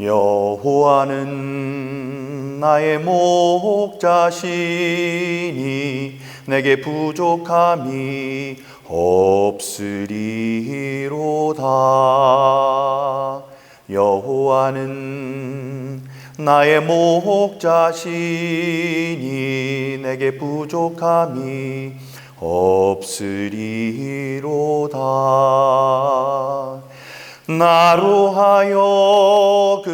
여호와는 나의 목자시니 내게 부족함이 없으리로다. 여호와는 나의 목자시니 내게 부족함이 없으리로다. 나로 하여금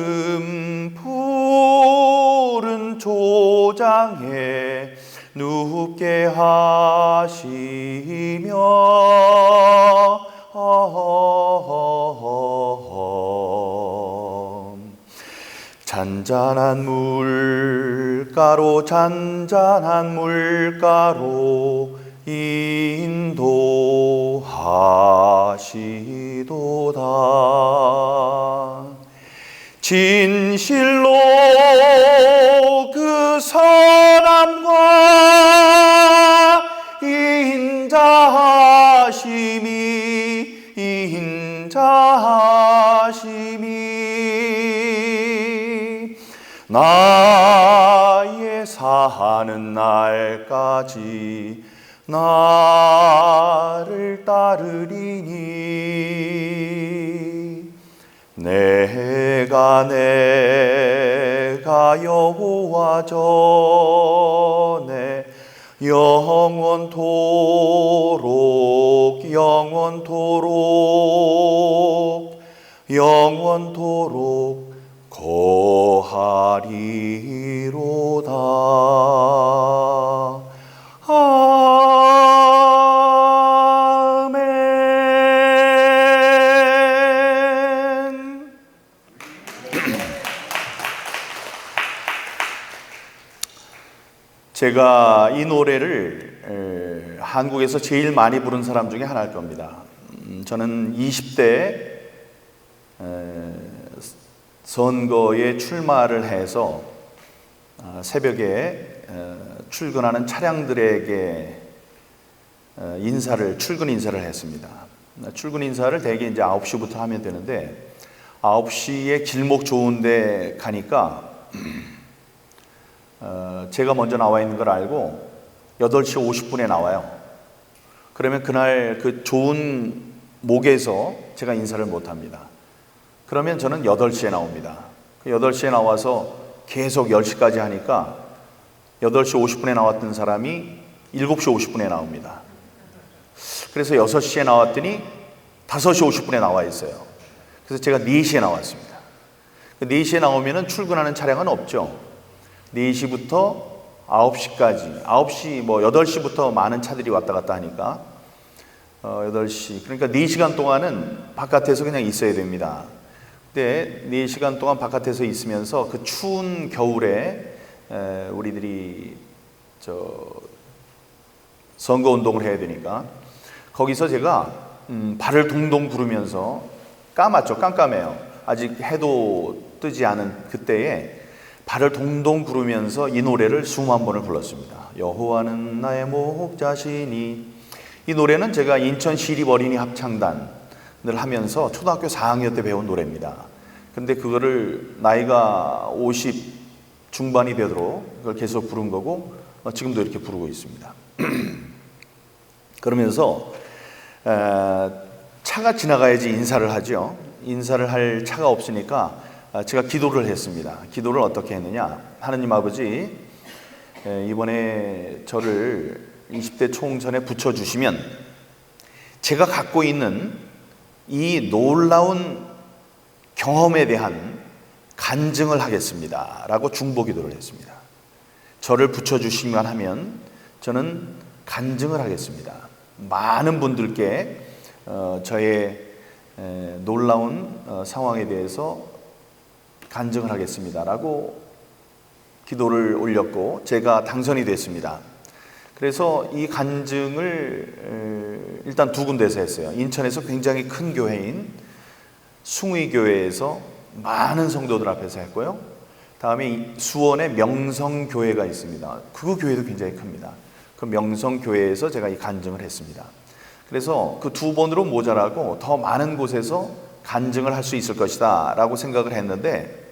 푸른 초장에 눕게 하시며 잔잔한 물가로 인도하시도다. 진실로 그 선함과 인자하심이 나의 사는 날까지 나를 따르리니 내가 여호와 전에 영원토록 거하리로다. 아멘. 제가 이 노래를 한국에서 제일 많이 부른 사람 중에 하나일 겁니다. 저는 20대 선거에 출마를 해서 새벽에 출근하는 차량들에게 출근 인사를 했습니다. 출근 인사를 대개 이제 9시부터 하면 되는데 9시에 길목 좋은데 가니까 제가 먼저 나와 있는 걸 알고 8시 50분에 나와요. 그러면 그날 그 좋은 목에서 제가 인사를 못 합니다. 그러면 저는 8시에 나옵니다. 8시에 나와서 계속 10시까지 하니까 8시 50분에 나왔던 사람이 7시 50분에 나옵니다. 그래서 6시에 나왔더니 5시 50분에 나와 있어요. 그래서 제가 4시에 나왔습니다. 4시에 나오면 출근하는 차량은 없죠. 4시부터 9시까지, 9시, 8시부터 많은 차들이 왔다 갔다 하니까 8시, 그러니까 4시간 동안은 바깥에서 그냥 있어야 됩니다. 근데 4시간 동안 바깥에서 있으면서 그 추운 겨울에 우리들이 선거운동을 해야 되니까 거기서 제가 발을 동동 구르면서 까맣죠. 깜깜해요. 아직 해도 뜨지 않은 그때에 발을 동동 구르면서 이 노래를 21번을 불렀습니다. 여호와는 나의 목자시니. 이 노래는 제가 인천 시립 어린이 합창단을 하면서 초등학교 4학년 때 배운 노래입니다. 근데 그거를 나이가 50 중반이 되도록 그걸 계속 부른 거고 지금도 이렇게 부르고 있습니다. 그러면서 차가 지나가야지 인사를 하죠. 인사를 할 차가 없으니까 제가 기도를 했습니다. 기도를 어떻게 했느냐. 하느님 아버지, 이번에 저를 20대 총선에 붙여주시면 제가 갖고 있는 이 놀라운 경험에 대한 간증을 하겠습니다 라고 중보 기도를 했습니다. 저를 붙여주시면 하면 저는 간증을 하겠습니다. 많은 분들께 저의 놀라운 상황에 대해서 간증을 하겠습니다 라고 기도를 올렸고 제가 당선이 됐습니다. 그래서 이 간증을 일단 2군데서 했어요. 인천에서 굉장히 큰 교회인 숭의교회에서 많은 성도들 앞에서 했고요. 다음에 수원에 명성교회가 있습니다. 그 교회도 굉장히 큽니다. 그 명성교회에서 제가 이 간증을 했습니다. 그래서 그 2번으로 모자라고 더 많은 곳에서 간증을 할 수 있을 것이다 라고 생각을 했는데,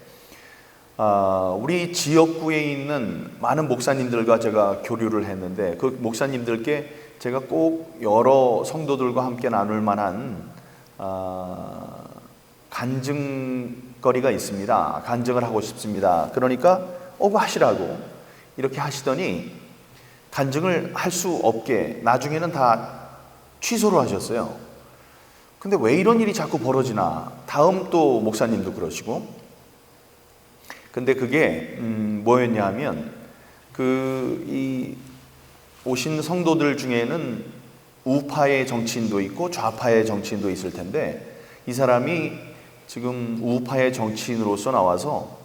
우리 지역구에 있는 많은 목사님들과 제가 교류를 했는데, 그 목사님들께 제가 꼭 여러 성도들과 함께 나눌 만한 간증거리가 있습니다. 간증을 하고 싶습니다. 그러니까 하시라고 이렇게 하시더니 간증을 할 수 없게 나중에는 다 취소를 하셨어요. 근데 왜 이런 일이 자꾸 벌어지나, 다음 또 목사님도 그러시고. 근데 그게 뭐였냐 하면, 이 오신 성도들 중에는 우파의 정치인도 있고 좌파의 정치인도 있을 텐데, 이 사람이 지금 우파의 정치인으로서 나와서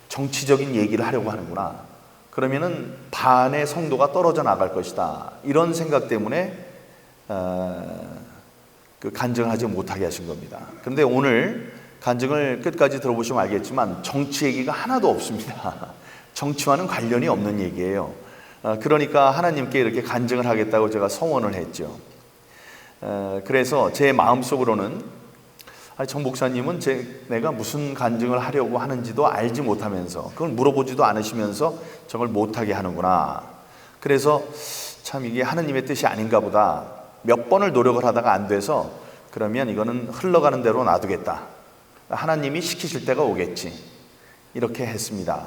정치적인 얘기를 하려고 하는구나, 그러면은 반의 성도가 떨어져 나갈 것이다, 이런 생각 때문에 그 간증을 하지 못하게 하신 겁니다. 그런데 오늘 간증을 끝까지 들어보시면 알겠지만 정치 얘기가 하나도 없습니다. 정치와는 관련이 없는 얘기예요. 그러니까 하나님께 이렇게 간증을 하겠다고 제가 서원을 했죠. 그래서 제 마음속으로는 정 목사님은 내가 무슨 간증을 하려고 하는지도 알지 못하면서, 그걸 물어보지도 않으시면서 저걸 못하게 하는구나. 그래서 참 이게 하나님의 뜻이 아닌가 보다. 몇 번을 노력을 하다가 안 돼서, 그러면 이거는 흘러가는 대로 놔두겠다. 하나님이 시키실 때가 오겠지. 이렇게 했습니다.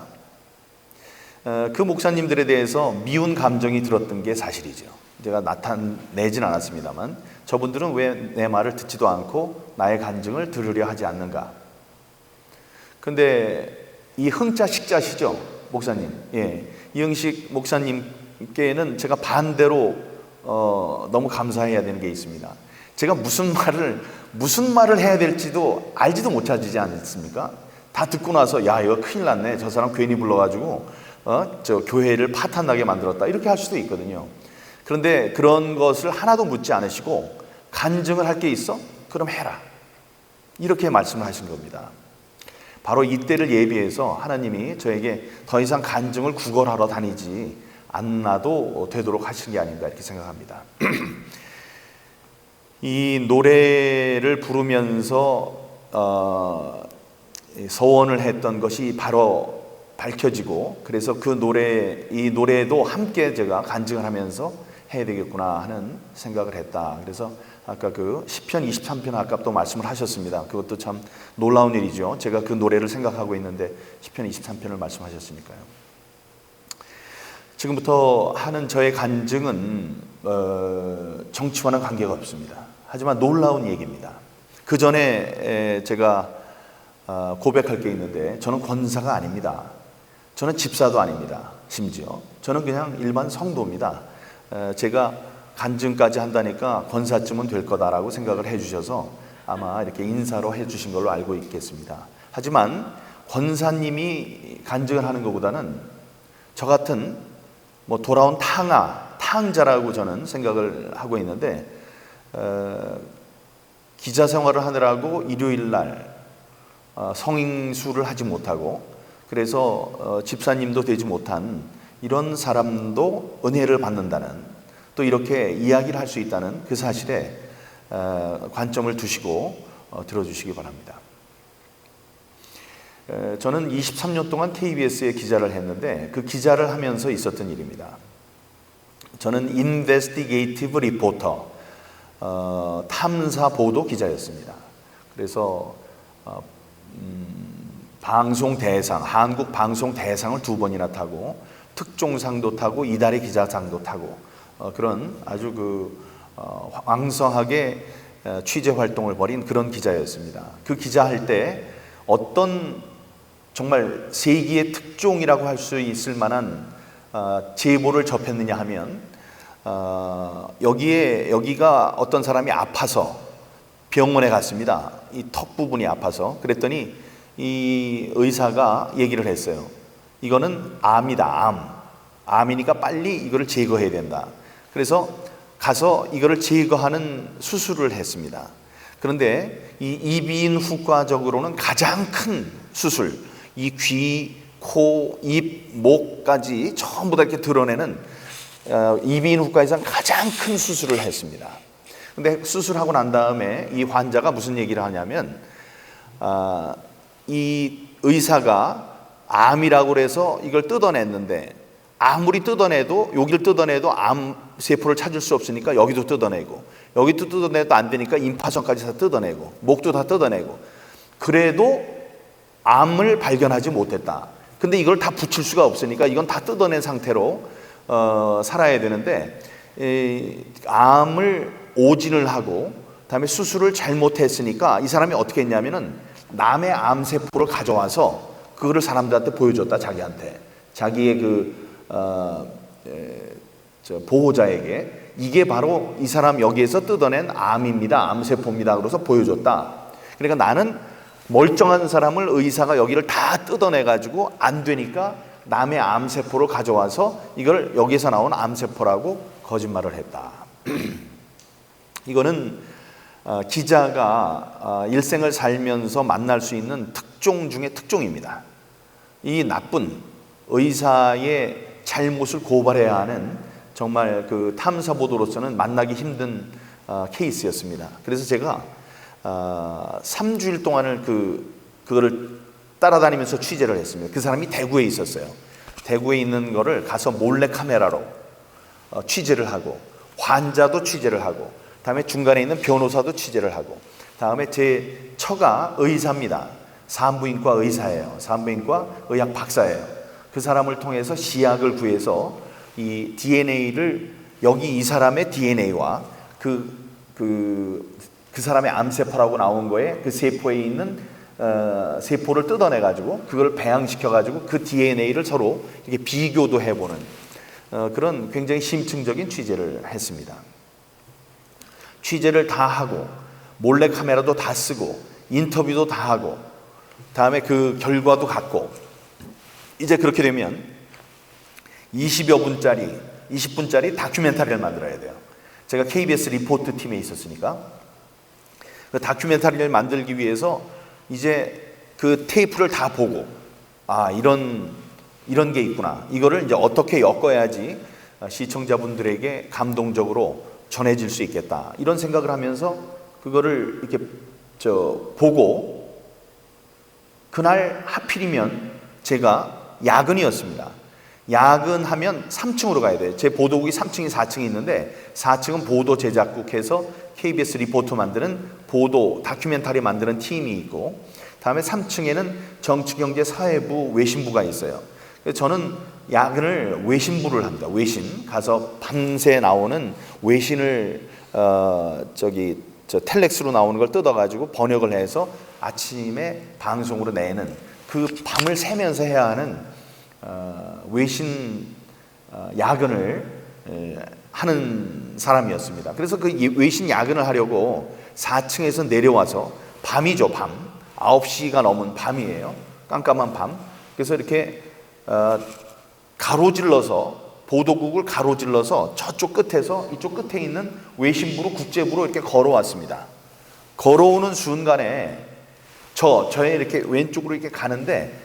그 목사님들에 대해서 미운 감정이 들었던 게 사실이죠. 제가 나타내진 않았습니다만, 저분들은 왜 내 말을 듣지도 않고 나의 간증을 들으려 하지 않는가. 근데 이 흥자 식자시죠, 목사님. 예, 이흥식 목사님께는 제가 반대로 너무 감사해야 되는 게 있습니다. 제가 무슨 말을 해야 될지도 알지도 못하지 않습니까? 다 듣고 나서 야, 이거 큰일 났네, 저 사람 괜히 불러가지고 저 교회를 파탄나게 만들었다, 이렇게 할 수도 있거든요. 그런데 그런 것을 하나도 묻지 않으시고, 간증을 할 게 있어? 그럼 해라, 이렇게 말씀을 하신 겁니다. 바로 이때를 예비해서 하나님이 저에게 더 이상 간증을 구걸하러 다니지 않아도 되도록 하신 게 아닌가, 이렇게 생각합니다. 이 노래를 부르면서 서원을 했던 것이 바로 밝혀지고, 그래서 이 노래도 함께 제가 간증을 하면서 해야 되겠구나 하는 생각을 했다. 그래서 아까 그 시편 23편 아까 또 말씀을 하셨습니다. 그것도 참 놀라운 일이죠. 제가 그 노래를 생각하고 있는데 시편 23편을 말씀하셨으니까요. 지금부터 하는 저의 간증은 정치와는 관계가 없습니다. 하지만 놀라운 얘기입니다. 그 전에 제가 고백할 게 있는데, 저는 권사가 아닙니다. 저는 집사도 아닙니다. 심지어 저는 그냥 일반 성도입니다. 제가 간증까지 한다니까 권사쯤은 될 거다라고 생각을 해주셔서 아마 이렇게 인사로 해주신 걸로 알고 있겠습니다. 하지만 권사님이 간증을 하는 것보다는 저 같은 돌아온 탕자라고 저는 생각을 하고 있는데, 기자 생활을 하느라고 일요일 날 성인수를 하지 못하고, 그래서 집사님도 되지 못한 이런 사람도 은혜를 받는다는, 또 이렇게 이야기를 할 수 있다는 그 사실에 관점을 두시고 들어주시기 바랍니다. 저는 23년 동안 KBS에 기자를 했는데, 그 기자를 하면서 있었던 일입니다. 저는 인베스티게이티브 리포터, 탐사 보도 기자였습니다. 그래서 방송대상, 한국 방송대상을 2번이나 타고, 특종상도 타고, 이달의 기자상도 타고, 그런 아주 왕성하게 취재 활동을 벌인 그런 기자였습니다. 그 기자할 때 어떤 정말 세기의 특종이라고 할 수 있을 만한 제보를 접했느냐 하면, 여기가 어떤 사람이 아파서 병원에 갔습니다. 이 턱 부분이 아파서. 그랬더니 이 의사가 얘기를 했어요. 이거는 암이다, 암이니까 빨리 이거를 제거해야 된다. 그래서 가서 이거를 제거하는 수술을 했습니다. 그런데 이 이비인 후과적으로는 가장 큰 수술, 이 귀 코, 입, 목까지 전부 다 이렇게 드러내는 이비인후과에서 가장 큰 수술을 했습니다. 근데 수술하고 난 다음에 이 환자가 무슨 얘기를 하냐면 이 의사가 암이라고 그래서 이걸 뜯어냈는데 아무리 뜯어내도 여기를 뜯어내도 암세포를 찾을 수 없으니까 여기도 뜯어내고 여기도 뜯어내도 안 되니까 임파선까지 다 뜯어내고 목도 다 뜯어내고 그래도 암을 발견하지 못했다. 근데 이걸 다 붙일 수가 없으니까 이건 다 뜯어낸 상태로 살아야 되는데 암을 오진을 하고 그다음에 수술을 잘못했으니까 이 사람이 어떻게 했냐면은 남의 암세포를 가져와서 그거를 사람들한테 보여줬다. 자기한테 자기의 보호자에게 이게 바로 이 사람 여기에서 뜯어낸 암입니다. 암세포입니다. 그래서 보여줬다. 그러니까 나는 멀쩡한 사람을 의사가 여기를 다 뜯어내가지고 안 되니까 남의 암세포를 가져와서 이걸 여기에서 나온 암세포라고 거짓말을 했다. 이거는 기자가 일생을 살면서 만날 수 있는 특종 중에 특종입니다. 이 나쁜 의사의 잘못을 고발해야 하는 정말 그 탐사보도로서는 만나기 힘든 케이스였습니다. 그래서 제가 3주일 동안을 그거를 따라다니면서 취재를 했습니다. 그 사람이 대구에 있었어요. 대구에 있는 거를 가서 몰래 카메라로 취재를 하고 환자도 취재를 하고 다음에 중간에 있는 변호사도 취재를 하고 다음에 제 처가 의사입니다. 산부인과 의사예요. 산부인과 의학 박사예요. 그 사람을 통해서 시약을 구해서 이 DNA를 여기 이 사람의 DNA와 그 사람의 암세포라고 나온 거에 그 세포에 있는 세포를 뜯어내 가지고 그걸 배양시켜 가지고 그 DNA를 서로 이렇게 비교도 해보는 그런 굉장히 심층적인 취재를 했습니다. 취재를 다 하고 몰래 카메라도 다 쓰고 인터뷰도 다 하고 다음에 그 결과도 갖고 이제 그렇게 되면 20분짜리 다큐멘터리를 만들어야 돼요. 제가 KBS 리포트 팀에 있었으니까 그 다큐멘터리를 만들기 위해서 이제 그 테이프를 다 보고 이런 게 있구나. 이거를 이제 어떻게 엮어야지 시청자분들에게 감동적으로 전해질 수 있겠다. 이런 생각을 하면서 그거를 이렇게 보고 그날 하필이면 제가 야근이었습니다. 야근하면 3층으로 가야 돼요. 제 보도국이 3층이 4층이 있는데 4층은 보도 제작국해서 KBS 리포터 만드는 보도 다큐멘터리 만드는 팀이 있고 다음에 3층에는 정치경제사회부 외신부가 있어요. 그래서 저는 야근을 외신부를 합니다. 외신 가서 밤새 나오는 외신을 텔렉스로 나오는 걸 뜯어가지고 번역을 해서 아침에 방송으로 내는 그 밤을 새면서 해야 하는 외신 야근을 하는 사람이었습니다. 그래서 그 외신 야근을 하려고 4층에서 내려와서 밤이죠. 밤 9시가 넘은 밤이에요. 깜깜한 밤. 그래서 이렇게 가로질러서 보도국을 가로질러서 저쪽 끝에서 이쪽 끝에 있는 외신부로 국제부로 이렇게 걸어왔습니다. 걸어오는 순간에 저의 이렇게 왼쪽으로 이렇게 가는데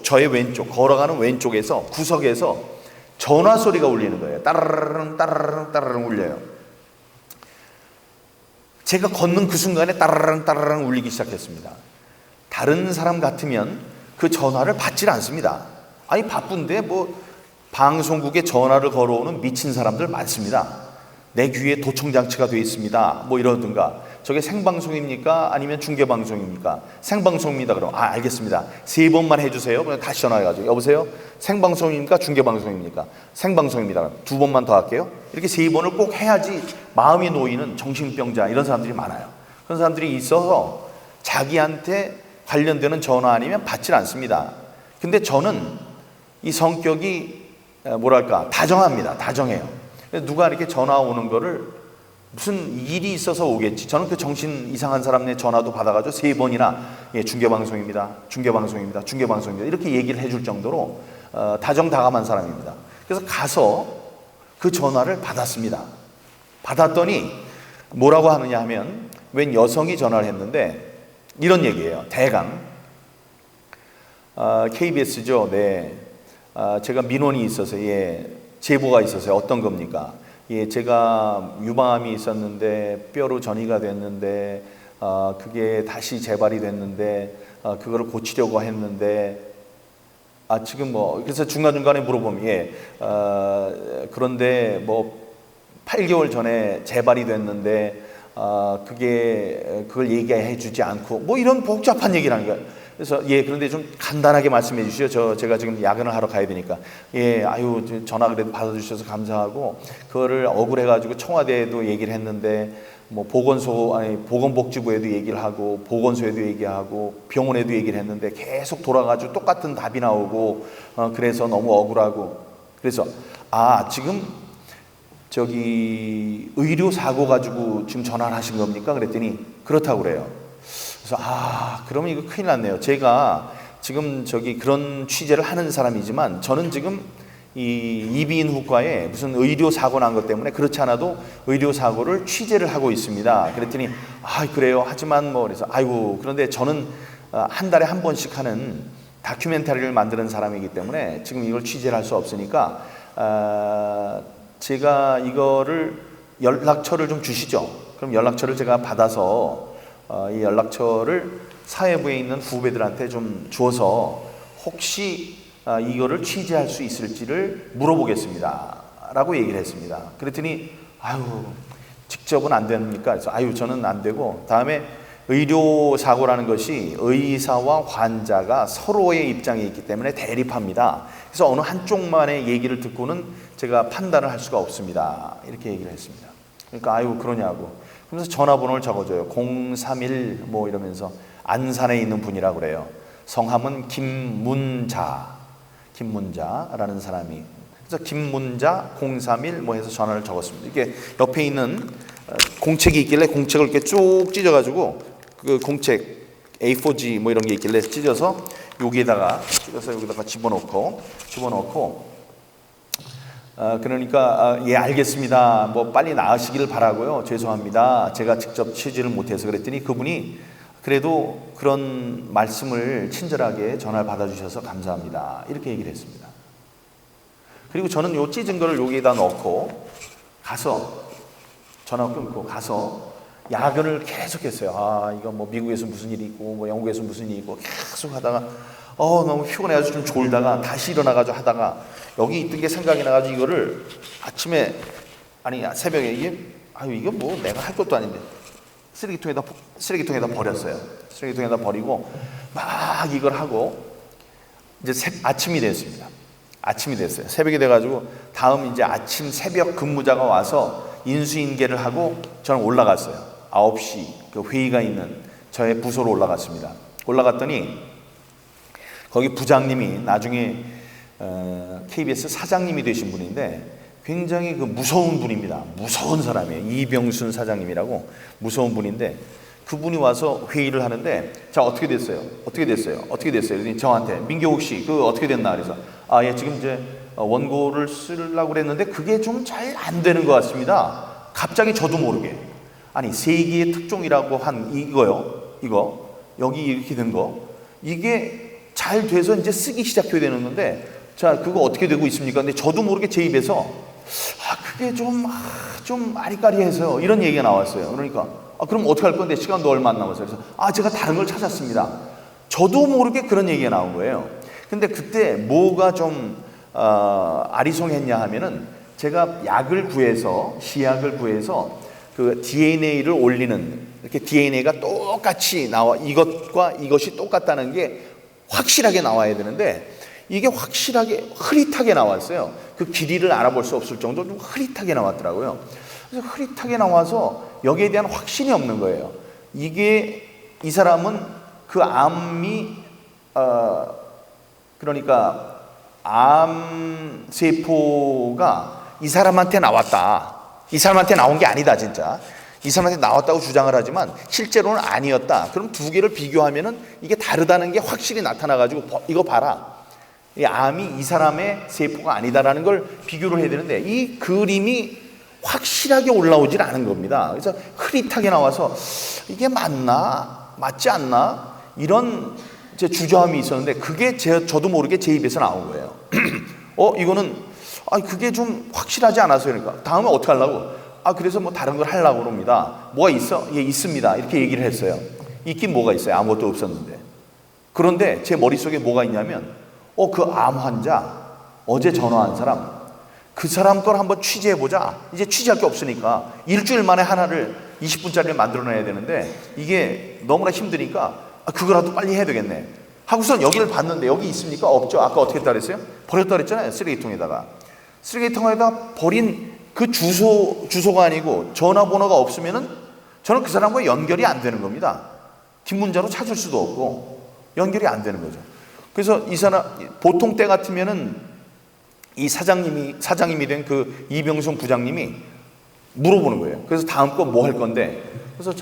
저의 왼쪽 걸어가는 왼쪽에서 구석에서 전화 소리가 울리는 거예요. 따르릉 따르릉 따르릉 울려요. 제가 걷는 그 순간에 따르릉 따르릉 울리기 시작했습니다. 다른 사람 같으면 그 전화를 받질 않습니다. 아니 바쁜데 뭐 방송국에 전화를 걸어오는 미친 사람들 많습니다. 내 귀에 도청장치가 되어 있습니다. 뭐 이러든가 저게 생방송입니까? 아니면 중계방송입니까? 생방송입니다. 그럼 알겠습니다. 3번만 해주세요. 그냥 다시 전화해가지고 여보세요? 생방송입니까? 중계방송입니까? 생방송입니다. 2번만 더 할게요. 이렇게 3번을 꼭 해야지 마음이 놓이는 정신병자 이런 사람들이 많아요. 그런 사람들이 있어서 자기한테 관련되는 전화 아니면 받질 않습니다. 근데 저는 이 성격이 다정합니다. 다정해요. 누가 이렇게 전화 오는 거를 무슨 일이 있어서 오겠지. 저는 그 정신 이상한 사람의 전화도 받아가지고 3번이나 중계방송입니다. 중계방송입니다. 중계방송입니다. 이렇게 얘기를 해줄 정도로 다정다감한 사람입니다. 그래서 가서 그 전화를 받았습니다. 받았더니 뭐라고 하느냐 하면 웬 여성이 전화를 했는데 이런 얘기예요. 대강 KBS죠. 네. 제가 민원이 있어서, 예, 제보가 있어서요. 어떤 겁니까? 예, 제가 유방암이 있었는데 뼈로 전이가 됐는데 그게 다시 재발이 됐는데 그거를 고치려고 했는데 지금 뭐 그래서 중간중간에 물어보면 예, 그런데 뭐 8개월 전에 재발이 됐는데 그걸 얘기해 주지 않고 뭐 이런 복잡한 얘기를 하는 거예요. 그래서 예, 그런데 좀 간단하게 말씀해 주시죠. 제가 지금 야근을 하러 가야 되니까. 예, 아유, 전화 그래도 받아주셔서 감사하고, 그거를 억울해가지고 청와대에도 얘기를 했는데, 뭐 보건복지부에도 얘기를 하고, 보건소에도 얘기하고, 병원에도 얘기를 했는데 계속 돌아가지고 똑같은 답이 나오고, 그래서 너무 억울하고. 그래서 지금 저기 의료 사고 가지고 지금 전화를 하신 겁니까? 그랬더니 그렇다고 그래요. 그래서 그러면 이거 큰일 났네요. 제가 지금 그런 취재를 하는 사람이지만 저는 지금 이 이비인후과에 무슨 의료 사고 난 것 때문에 그렇지 않아도 의료 사고를 취재를 하고 있습니다. 그랬더니 그래요. 하지만 뭐 그래서 그런데 저는 한 달에 한 번씩 하는 다큐멘터리를 만드는 사람이기 때문에 지금 이걸 취재를 할 수 없으니까 제가 이거를 연락처를 좀 주시죠. 그럼 연락처를 제가 받아서 이 연락처를 사회부에 있는 후배들한테 좀 주어서 혹시 이거를 취재할 수 있을지를 물어보겠습니다 라고 얘기를 했습니다. 그랬더니 직접은 안 됩니까? 그래서 저는 안 되고, 다음에 의료사고라는 것이 의사와 환자가 서로의 입장에 있기 때문에 대립합니다. 그래서 어느 한쪽만의 얘기를 듣고는 제가 판단을 할 수가 없습니다. 이렇게 얘기를 했습니다. 그러니까 그러냐고. 그러면서 전화번호를 적어줘요. 031 뭐 이러면서 안산에 있는 분이라고 그래요. 성함은 김문자라는 사람이. 그래서 김문자 031 뭐 해서 전화를 적었습니다. 이게 옆에 있는 공책이 있길래 공책을 이렇게 쭉 찢어가지고 그 공책 A4G 뭐 이런 게 있길래 찢어서 여기다가 집어넣고 그러니까 예, 알겠습니다. 뭐 빨리 나으시기를 바라고요. 죄송합니다. 제가 직접 취재를 못해서. 그랬더니 그분이 그래도 그런 말씀을 친절하게 전화를 받아주셔서 감사합니다. 이렇게 얘기를 했습니다. 그리고 저는 요 찢은 거를 여기에다 넣고 가서 전화 끊고 가서 야근을 계속했어요. 이거 뭐 미국에서 무슨 일이 있고 뭐 영국에서 무슨 일이 있고 계속 하다가 너무 피곤해가지고 좀 졸다가 다시 일어나가지고 하다가 여기 있던 게 생각이 나가지고 이거를 아침에 새벽에 이거 뭐 내가 할 것도 아닌데 쓰레기통에다 버렸어요. 쓰레기통에다 버리고 막 이걸 하고 이제 아침이 됐습니다. 아침이 됐어요. 새벽이 돼가지고 다음 이제 아침 새벽 근무자가 와서 인수인계를 하고 저는 올라갔어요. 9시 그 회의가 있는 저의 부서로 올라갔습니다. 올라갔더니 거기 부장님이 나중에 KBS 사장님이 되신 분인데 굉장히 그 무서운 분입니다. 무서운 사람이에요. 이병순 사장님이라고 무서운 분인데 그분이 와서 회의를 하는데 자 어떻게 됐어요? 그랬더니 저한테 민경욱 씨 그 어떻게 됐나 그래서 예 지금 이제 원고를 쓰려고 그랬는데 그게 좀 잘 안 되는 것 같습니다. 갑자기 저도 모르게 세기의 특종이라고 한 이거 여기 이렇게 된 거 이게 잘 돼서 이제 쓰기 시작해야 되는 건데 자 그거 어떻게 되고 있습니까? 근데 저도 모르게 제 입에서 그게 좀 아리까리해서요 이런 얘기가 나왔어요. 그러니까 그럼 어떻게 할 건데 시간도 얼마 안 남았어요. 그래서 제가 다른 걸 찾았습니다. 저도 모르게 그런 얘기가 나온 거예요. 근데 그때 뭐가 좀 아리송했냐 하면은 제가 시약을 구해서 그 DNA를 올리는 이렇게 DNA가 똑같이 나와 이것과 이것이 똑같다는 게 확실하게 나와야 되는데 이게 확실하게 흐릿하게 나왔어요. 그 길이를 알아볼 수 없을 정도로 좀 흐릿하게 나왔더라고요. 그래서 흐릿하게 나와서 여기에 대한 확신이 없는 거예요. 이 사람은 그 암이 그러니까 암세포가 이 사람한테 나왔다. 이 사람한테 나온 게 아니다 진짜. 이 사람한테 나왔다고 주장을 하지만 실제로는 아니었다. 그럼 두 개를 비교하면은 이게 다르다는 게 확실히 나타나가지고 이거 봐라. 이 암이 이 사람의 세포가 아니다라는 걸 비교를 해야 되는데 이 그림이 확실하게 올라오질 않은 겁니다. 그래서 흐릿하게 나와서 이게 맞나? 맞지 않나? 이런 제 주저함이 있었는데 그게 저도 모르게 제 입에서 나온 거예요. 이거는 그게 좀 확실하지 않아서요. 그러니까 다음에 어떻게 하려고? 그래서 뭐 다른 걸 하려고 합니다. 뭐가 있어? 예, 있습니다. 이렇게 얘기를 했어요. 있긴 뭐가 있어요? 아무것도 없었는데. 그런데 제 머릿속에 뭐가 있냐면 그 암 환자 어제 전화한 사람, 그 사람 걸 한번 취재해보자. 이제 취재할 게 없으니까 일주일 만에 하나를 20분짜리를 만들어내야 되는데 이게 너무나 힘드니까 그거라도 빨리 해야 되겠네 하고선 여기를 봤는데 여기 있습니까? 없죠. 아까 어떻게 했다 그랬어요? 버렸다 그랬잖아요. 쓰레기통에다가 버린 그 주소가 아니고 전화번호가 없으면은 저는 그 사람과 연결이 안 되는 겁니다. 뒷문자로 찾을 수도 없고 연결이 안 되는 거죠. 그래서 이 사람 보통 때 같으면은 이 사장님이 된 그 이병순 부장님이 물어보는 거예요. 그래서 다음 거 뭐 할 건데, 그래서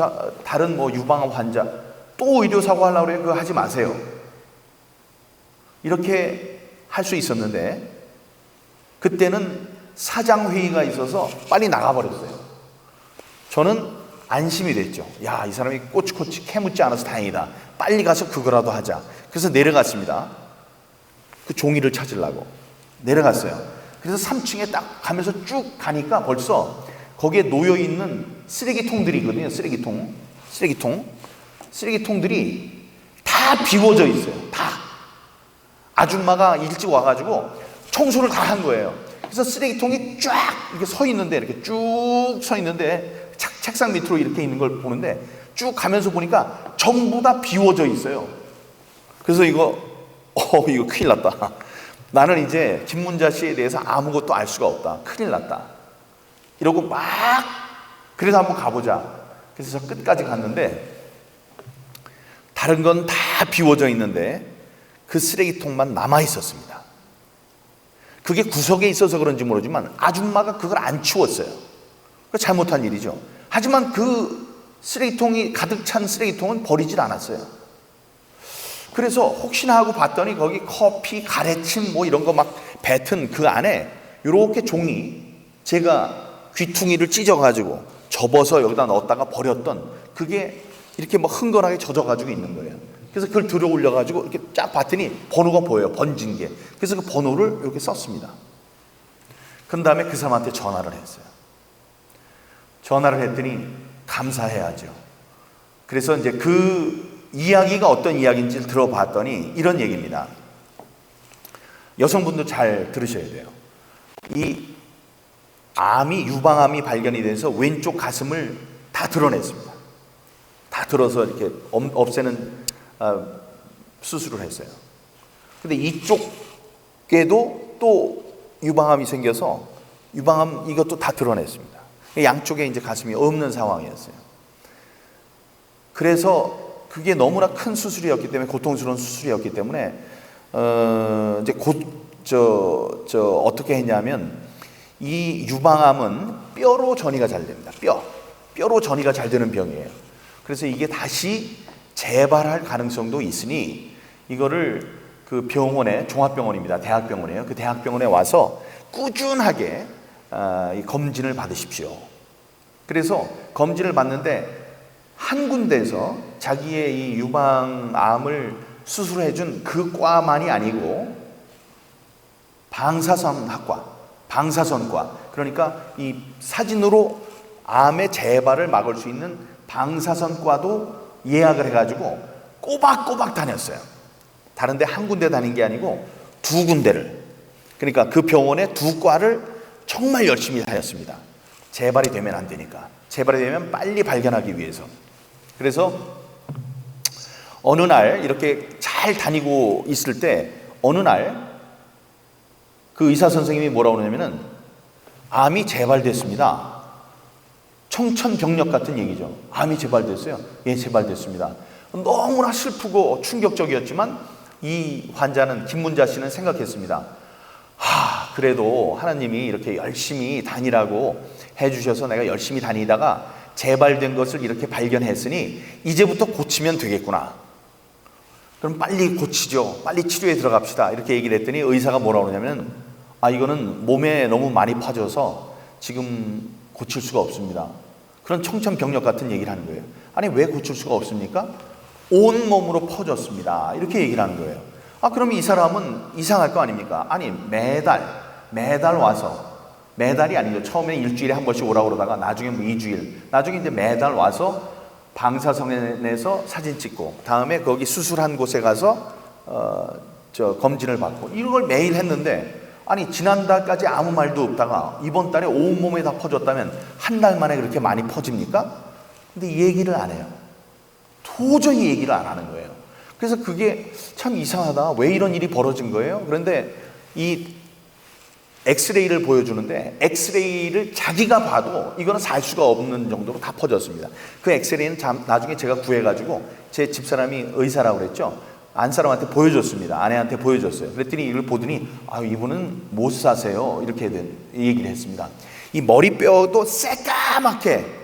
다른 뭐 유방암 환자 또 의료사고 하려고 그래요. 그거 하지 마세요. 이렇게 할 수 있었는데 그때는 사장회의가 있어서 빨리 나가버렸어요. 저는 안심이 됐죠. 야, 이 사람이 꼬치꼬치 캐묻지 않아서 다행이다. 빨리 가서 그거라도 하자. 그래서 내려갔습니다. 그 종이를 찾으려고 내려갔어요. 그래서 3층에 딱 가면서 쭉 가니까 벌써 거기에 놓여있는 쓰레기통들이 있거든요. 쓰레기통들이 다 비워져 있어요. 다. 아줌마가 일찍 와가지고 청소를 다 한 거예요. 그래서 쓰레기통이 쫙 이렇게 서 있는데, 이렇게 쭉 서 있는데, 책상 밑으로 이렇게 있는 걸 보는데, 쭉 가면서 보니까 전부 다 비워져 있어요. 그래서 이거 큰일 났다. 나는 이제 김문자 씨에 대해서 아무것도 알 수가 없다. 큰일 났다. 이러고 그래서 한번 가보자. 그래서 저 끝까지 갔는데, 다른 건 다 비워져 있는데, 그 쓰레기통만 남아 있었습니다. 그게 구석에 있어서 그런지 모르지만 아줌마가 그걸 안 치웠어요. 잘못한 일이죠. 하지만 그 쓰레기통이 가득 찬 쓰레기통은 버리질 않았어요. 그래서 혹시나 하고 봤더니 거기 커피, 가래침 뭐 이런 거 막 뱉은 그 안에 이렇게 종이, 제가 귀퉁이를 찢어가지고 접어서 여기다 넣었다가 버렸던 그게 이렇게 뭐 흥건하게 젖어가지고 있는 거예요. 그래서 그걸 들어 올려가지고 이렇게 쫙 봤더니 번호가 보여요. 번진 게. 그래서 그 번호를 이렇게 썼습니다. 그 다음에 그 사람한테 전화를 했어요. 전화를 했더니 감사해야죠. 그래서 이제 그 이야기가 어떤 이야기인지를 들어봤더니 이런 얘기입니다. 여성분도 잘 들으셔야 돼요. 이 유방암이 발견이 돼서 왼쪽 가슴을 다 드러냈습니다. 다 들어서 이렇게 없애는 수술을 했어요. 근데 이쪽에도 또 유방암이 생겨서 유방암 이것도 다 드러냈습니다. 양쪽에 이제 가슴이 없는 상황이었어요. 그래서 그게 너무나 큰 수술이었기 때문에, 고통스러운 수술이었기 때문에 이제 어떻게 했냐면, 이 유방암은 뼈로 전이가 잘 됩니다. 뼈로 전이가 잘 되는 병이에요. 그래서 이게 다시 재발할 가능성도 있으니 이거를 그 병원에, 종합병원입니다. 대학병원이에요. 그 대학병원에 와서 꾸준하게 검진을 받으십시오. 그래서 검진을 받는데 한 군데에서 자기의 이 유방암을 수술해준 그 과만이 아니고 방사선과, 그러니까 이 사진으로 암의 재발을 막을 수 있는 방사선과도 예약을 해가지고 꼬박꼬박 다녔어요. 다른데 한 군데 다닌 게 아니고 두 군데를, 그러니까 그 병원의 두 과를 정말 열심히 다녔습니다. 재발이 되면 안 되니까. 재발이 되면 빨리 발견하기 위해서. 그래서 어느 날 이렇게 잘 다니고 있을 때 어느 날 그 의사 선생님이 뭐라고 그러냐면은 암이 재발됐습니다. 청천벽력 같은 얘기죠. 암이 재발됐어요. 예, 재발됐습니다. 너무나 슬프고 충격적이었지만 이 환자는, 김문자 씨는 생각했습니다. 그래도 하나님이 이렇게 열심히 다니라고 해주셔서 내가 열심히 다니다가 재발된 것을 이렇게 발견했으니 이제부터 고치면 되겠구나. 그럼 빨리 고치죠. 빨리 치료에 들어갑시다. 이렇게 얘기를 했더니 의사가 뭐라고 그러냐면, 이거는 몸에 너무 많이 파져서 지금 고칠 수가 없습니다. 그런 청천벽력 같은 얘기를 하는 거예요. 아니, 왜 고칠 수가 없습니까? 온몸으로 퍼졌습니다. 이렇게 얘기를 하는 거예요. 그러면 이 사람은 이상할 거 아닙니까? 아니, 매달 와서, 매달이 아니죠. 처음에 일주일에 한 번씩 오라고 그러다가 나중에 2주일, 나중에 이제 매달 와서 방사선에서 사진 찍고, 다음에 거기 수술한 곳에 가서 검진을 받고, 이걸 매일 했는데, 아니, 지난달까지 아무 말도 없다가 이번 달에 온몸에 다 퍼졌다면 한 달 만에 그렇게 많이 퍼집니까? 근데 이 얘기를 안 해요. 도저히 얘기를 안 하는 거예요. 그래서 그게 참 이상하다. 왜 이런 일이 벌어진 거예요? 그런데 이 엑스레이를 보여주는데, 엑스레이를 자기가 봐도 이거는 살 수가 없는 정도로 다 퍼졌습니다. 그 엑스레이는 나중에 제가 구해가지고 제 집사람이 의사라고 그랬죠. 안사람한테 보여줬습니다. 아내한테 보여줬어요. 그랬더니 이걸 보더니 이분은 못 사세요. 이렇게 얘기를 했습니다. 이 머리뼈도 새까맣게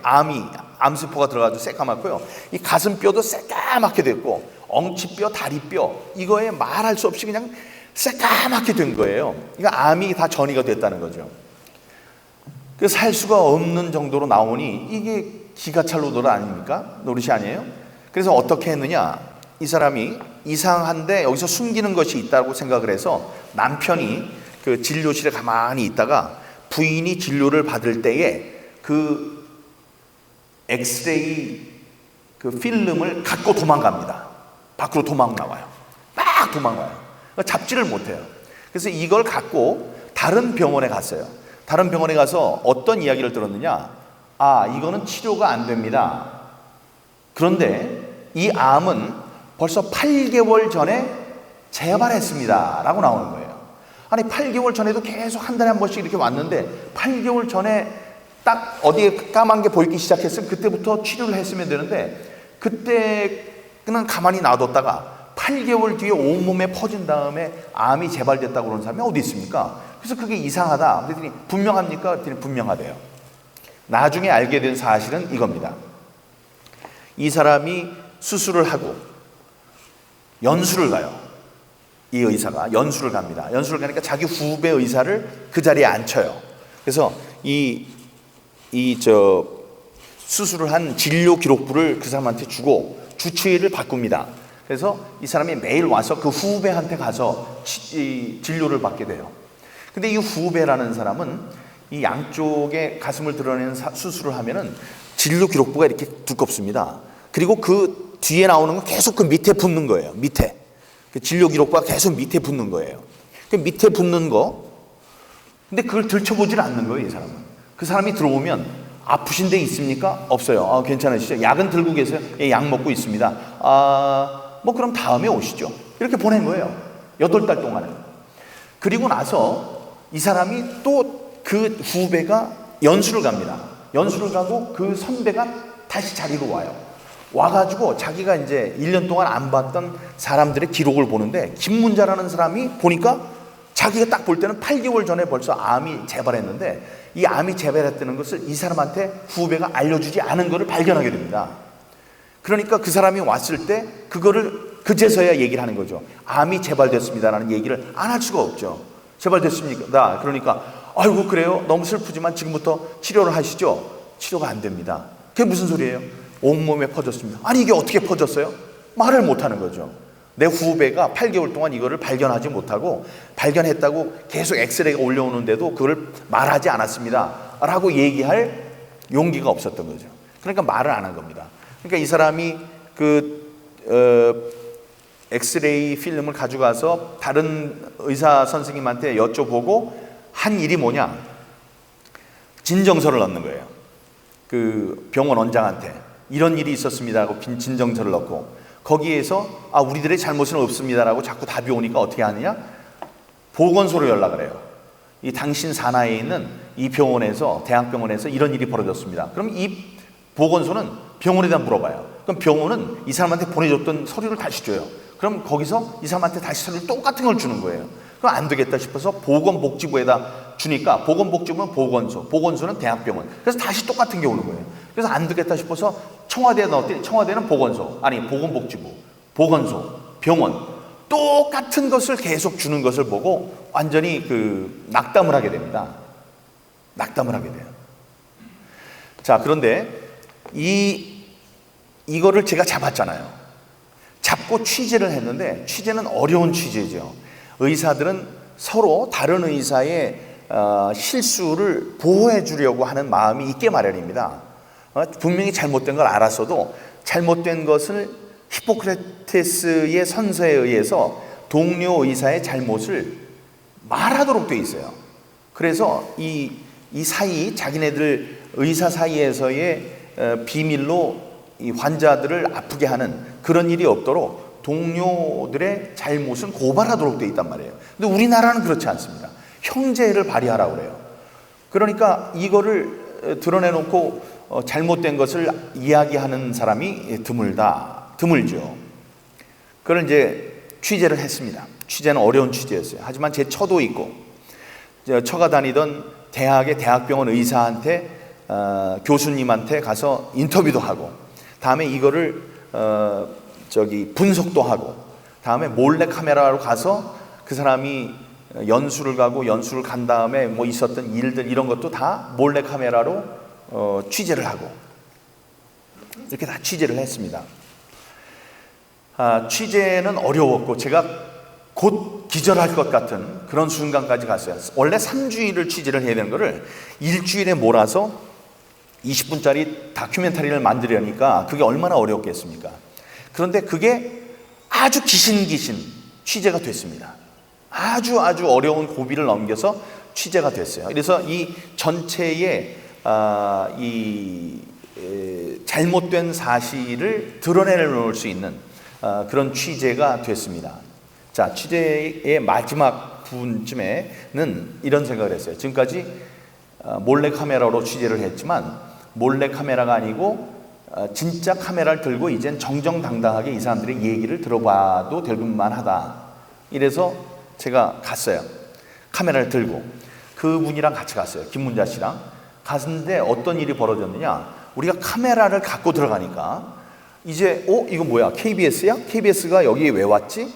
암세포가 들어가지고 새까맣고요. 이 가슴뼈도 새까맣게 됐고, 엉치뼈, 다리뼈, 이거에 말할 수 없이 그냥 새까맣게 된 거예요. 그러니까 암이 다 전이가 됐다는 거죠. 그래서 살 수가 없는 정도로 나오니 이게 기가 찰 노릇이 아니에요? 그래서 어떻게 했느냐? 이 사람이 이상한데 여기서 숨기는 것이 있다고 생각을 해서 남편이 그 진료실에 가만히 있다가 부인이 진료를 받을 때에 그 엑스레이 그 필름을 갖고 도망갑니다. 밖으로 도망나와요. 막 도망가요. 잡지를 못해요. 그래서 이걸 갖고 다른 병원에 갔어요. 다른 병원에 가서 어떤 이야기를 들었느냐? 이거는 치료가 안 됩니다. 그런데 이 암은 벌써 8개월 전에 재발했습니다 라고 나오는 거예요. 아니, 8개월 전에도 계속 한 달에 한 번씩 이렇게 왔는데 8개월 전에 딱 어디에 까만 게 보이기 시작했으면 그때부터 치료를 했으면 되는데, 그때는 가만히 놔뒀다가 8개월 뒤에 온몸에 퍼진 다음에 암이 재발됐다고 그러는 사람이 어디 있습니까? 그래서 그게 이상하다. 그랬더니 분명합니까? 그랬더니 분명하대요. 나중에 알게 된 사실은 이겁니다. 이 사람이 수술을 하고 연수를 가요. 이 의사가 연수를 갑니다. 연수를 가니까 자기 후배 의사를 그 자리에 앉혀요. 그래서 수술을 한 진료 기록부를 그 사람한테 주고 주치의를 바꿉니다. 그래서 이 사람이 매일 와서 그 후배한테 가서 진료를 받게 돼요. 근데 이 후배라는 사람은 이 양쪽에 가슴을 드러내는 수술을 하면은 진료 기록부가 이렇게 두껍습니다. 그리고 그 뒤에 나오는 건 계속 그 밑에 붙는 거예요. 밑에. 그 진료 기록부가 계속 밑에 붙는 거예요. 그 밑에 붙는 거. 근데 그걸 들춰보질 않는 거예요, 이 사람은. 그 사람이 들어오면 아프신 데 있습니까? 없어요. 괜찮으시죠? 약은 들고 계세요? 예, 약 먹고 있습니다. 그럼 다음에 오시죠. 이렇게 보낸 거예요. 8달 동안에. 그리고 나서 이 사람이 또 그 후배가 연수를 갑니다. 연수를 가고 그 선배가 다시 자리로 와요. 와가지고 자기가 이제 1년 동안 안 봤던 사람들의 기록을 보는데, 김문자라는 사람이 보니까 자기가 딱 볼 때는 8개월 전에 벌써 암이 재발했는데, 이 암이 재발했다는 것을 이 사람한테 후배가 알려주지 않은 것을 발견하게 됩니다. 그러니까 그 사람이 왔을 때 그거를 그제서야 얘기를 하는 거죠. 암이 재발됐습니다라는 얘기를 안 할 수가 없죠. 재발됐습니까? 그러니까 아이고 그래요? 너무 슬프지만 지금부터 치료를 하시죠. 치료가 안 됩니다. 그게 무슨 소리예요? 온몸에 퍼졌습니다. 아니, 이게 어떻게 퍼졌어요? 말을 못하는 거죠. 내 후배가 8개월 동안 이거를 발견하지 못하고, 발견했다고 계속 엑스레이가 올려오는데도 그걸 말하지 않았습니다 라고 얘기할 용기가 없었던 거죠. 그러니까 말을 안 한 겁니다. 그러니까 이 사람이 엑스레이 필름을 가져가서 다른 의사 선생님한테 여쭤보고 한 일이 뭐냐? 진정서를 넣는 거예요. 그 병원 원장한테 이런 일이 있었습니다라고 진정서를 넣고, 거기에서 우리들의 잘못은 없습니다라고 자꾸 답이 오니까 어떻게 하느냐? 보건소로 연락을 해요. 이 당신 산하에 있는 이 병원에서, 대학병원에서 이런 일이 벌어졌습니다. 그럼 이 보건소는 병원에다 물어봐요. 그럼 병원은 이 사람한테 보내줬던 서류를 다시 줘요. 그럼 거기서 이 사람한테 다시 서류를 똑같은 걸 주는 거예요. 그럼 안 되겠다 싶어서 보건복지부에다 주니까, 보건복지부는 보건소, 보건소는 대학병원. 그래서 다시 똑같은 게 오는 거예요. 그래서 안 되겠다 싶어서 청와대에 넣었더니 청와대는 보건복지부, 보건소, 병원, 똑같은 것을 계속 주는 것을 보고 완전히 낙담을 하게 됩니다. 낙담을 하게 돼요. 자, 그런데 이거를 제가 잡았잖아요. 잡고 취재를 했는데 취재는 어려운 취재죠. 의사들은 서로 다른 의사의 실수를 보호해 주려고 하는 마음이 있게 마련입니다. 분명히 잘못된 걸 알았어도 잘못된 것을 히포크라테스의 선서에 의해서 동료 의사의 잘못을 말하도록 되어 있어요. 그래서 이 사이, 자기네들 의사 사이에서의 비밀로 이 환자들을 아프게 하는 그런 일이 없도록 동료들의 잘못은 고발하도록 되어 있단 말이에요. 근데 우리나라는 그렇지 않습니다. 형제를 발휘하라고 그래요. 그러니까 이거를 드러내놓고 잘못된 것을 이야기하는 사람이 드물죠. 그걸 이제 취재를 했습니다. 취재는 어려운 취재였어요. 하지만 제 처도 있고, 처가 다니던 대학의 대학병원 의사한테, 교수님한테 가서 인터뷰도 하고, 다음에 이거를 분석도 하고, 다음에 몰래 카메라로 가서 그 사람이 연수를 간 다음에 뭐 있었던 일들 이런 것도 다 몰래 카메라로 취재를 하고, 이렇게 다 취재를 했습니다. 취재는 어려웠고 제가 곧 기절할 것 같은 그런 순간까지 갔어요. 원래 3주일을 취재를 해야 되는 거를 일주일에 몰아서 20분짜리 다큐멘터리를 만들려니까 그게 얼마나 어렵겠습니까? 그런데 그게 아주 기신기신 취재가 됐습니다. 아주 어려운 고비를 넘겨서 취재가 됐어요. 그래서 이 전체의 잘못된 사실을 드러내놓을 수 있는 그런 취재가 됐습니다. 자, 취재의 마지막 부분쯤에는 이런 생각을 했어요. 지금까지 몰래 카메라로 취재를 했지만 몰래 카메라가 아니고 진짜 카메라를 들고 이젠 정정당당하게 이 사람들의 얘기를 들어봐도 될 만하다. 이래서 제가 갔어요. 카메라를 들고 그분이랑 같이 갔어요. 김문자 씨랑 갔는데 어떤 일이 벌어졌느냐, 우리가 카메라를 갖고 들어가니까 이제 이거 뭐야, KBS야? KBS가 여기에 왜 왔지?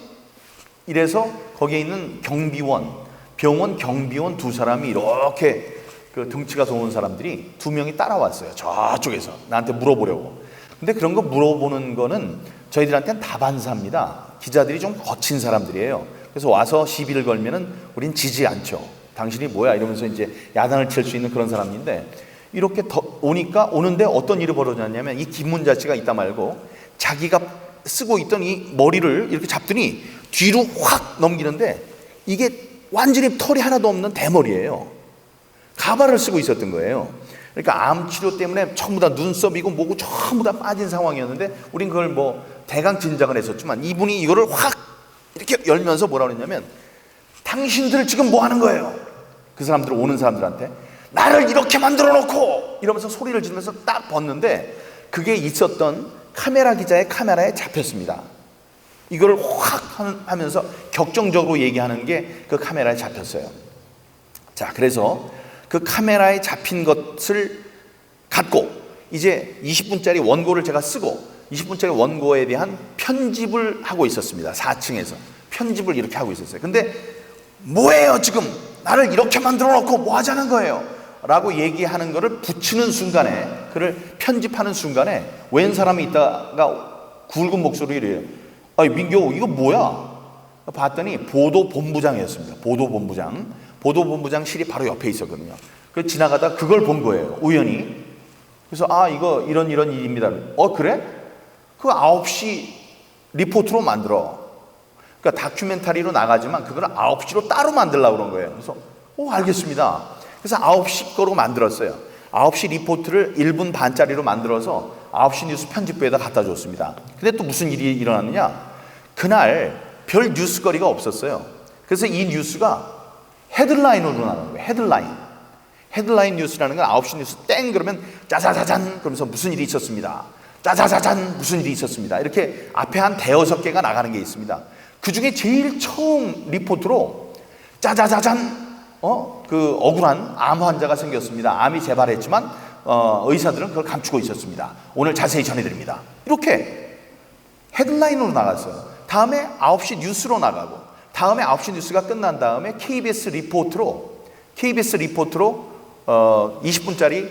이래서 거기에 있는 경비원, 병원 경비원 2사람이 이렇게 그 등치가 좋은 사람들이 2명이 따라왔어요. 저쪽에서 나한테 물어보려고. 근데 그런 거 물어보는 거는 저희들한테는 다반사입니다. 기자들이 좀 거친 사람들이에요. 그래서 와서 시비를 걸면은 우린 지지 않죠. 당신이 뭐야 이러면서 이제 야단을 칠 수 있는 그런 사람인데, 이렇게 오는데 어떤 일이 벌어졌냐면 이 김문자 씨가 이따 말고 자기가 쓰고 있던 이 머리를 이렇게 잡더니 뒤로 확 넘기는데 이게 완전히 털이 하나도 없는 대머리예요. 가발을 쓰고 있었던 거예요. 그러니까 암 치료 때문에 전부 다 눈썹이고 뭐고 전부 다 빠진 상황이었는데 우린 그걸 뭐 대강 짐작을 했었지만 이분이 이거를 확 이렇게 열면서 뭐라 그랬냐면, 당신들 지금 뭐 하는 거예요? 그 사람들, 오는 사람들한테 나를 이렇게 만들어 놓고 이러면서 소리를 지르면서 딱 벗는데 그게 있었던 카메라 기자의 카메라에 잡혔습니다. 이거를 확 하면서 격정적으로 얘기하는 게 그 카메라에 잡혔어요. 자, 그래서 그 카메라에 잡힌 것을 갖고 이제 20분짜리 원고를 제가 쓰고 20분짜리 원고에 대한 편집을 하고 있었습니다. 4층에서 편집을 이렇게 하고 있었어요. 근데 뭐예요 지금? 나를 이렇게 만들어 놓고 뭐 하자는 거예요? 라고 얘기하는 거를 붙이는 순간에, 그를 편집하는 순간에 웬 사람이 있다가 굵은 목소리로 이래요. 아니 민교, 이거 뭐야? 봤더니 보도본부장이었습니다. 보도본부장실이 바로 옆에 있었거든요. 그래서 지나가다 그걸 본 거예요, 우연히. 그래서 이거 이런 일입니다. 그래? 그거 9시 리포트로 만들어. 그러니까 다큐멘터리로 나가지만 그걸 9시로 따로 만들려고 그런 거예요. 그래서 알겠습니다. 그래서 9시 거로 만들었어요. 9시 리포트를 1분 반짜리로 만들어서 9시 뉴스 편집부에다 갖다 줬습니다. 근데 또 무슨 일이 일어났느냐, 그날 별 뉴스거리가 없었어요. 그래서 이 뉴스가 헤드라인으로 나가는 거예요. 헤드라인 뉴스라는 건 9시 뉴스 땡 그러면 짜자자잔 그러면서 무슨 일이 있었습니다. 짜자자잔 무슨 일이 있었습니다. 이렇게 앞에 한 5-6개가 나가는 게 있습니다. 그 중에 제일 처음 리포트로 짜자자잔 그 억울한 암 환자가 생겼습니다. 암이 재발했지만 의사들은 그걸 감추고 있었습니다. 오늘 자세히 전해드립니다. 이렇게 헤드라인으로 나갔어요. 다음에 9시 뉴스로 나가고, 다음에 9시 뉴스가 끝난 다음에 KBS 리포트로 20분짜리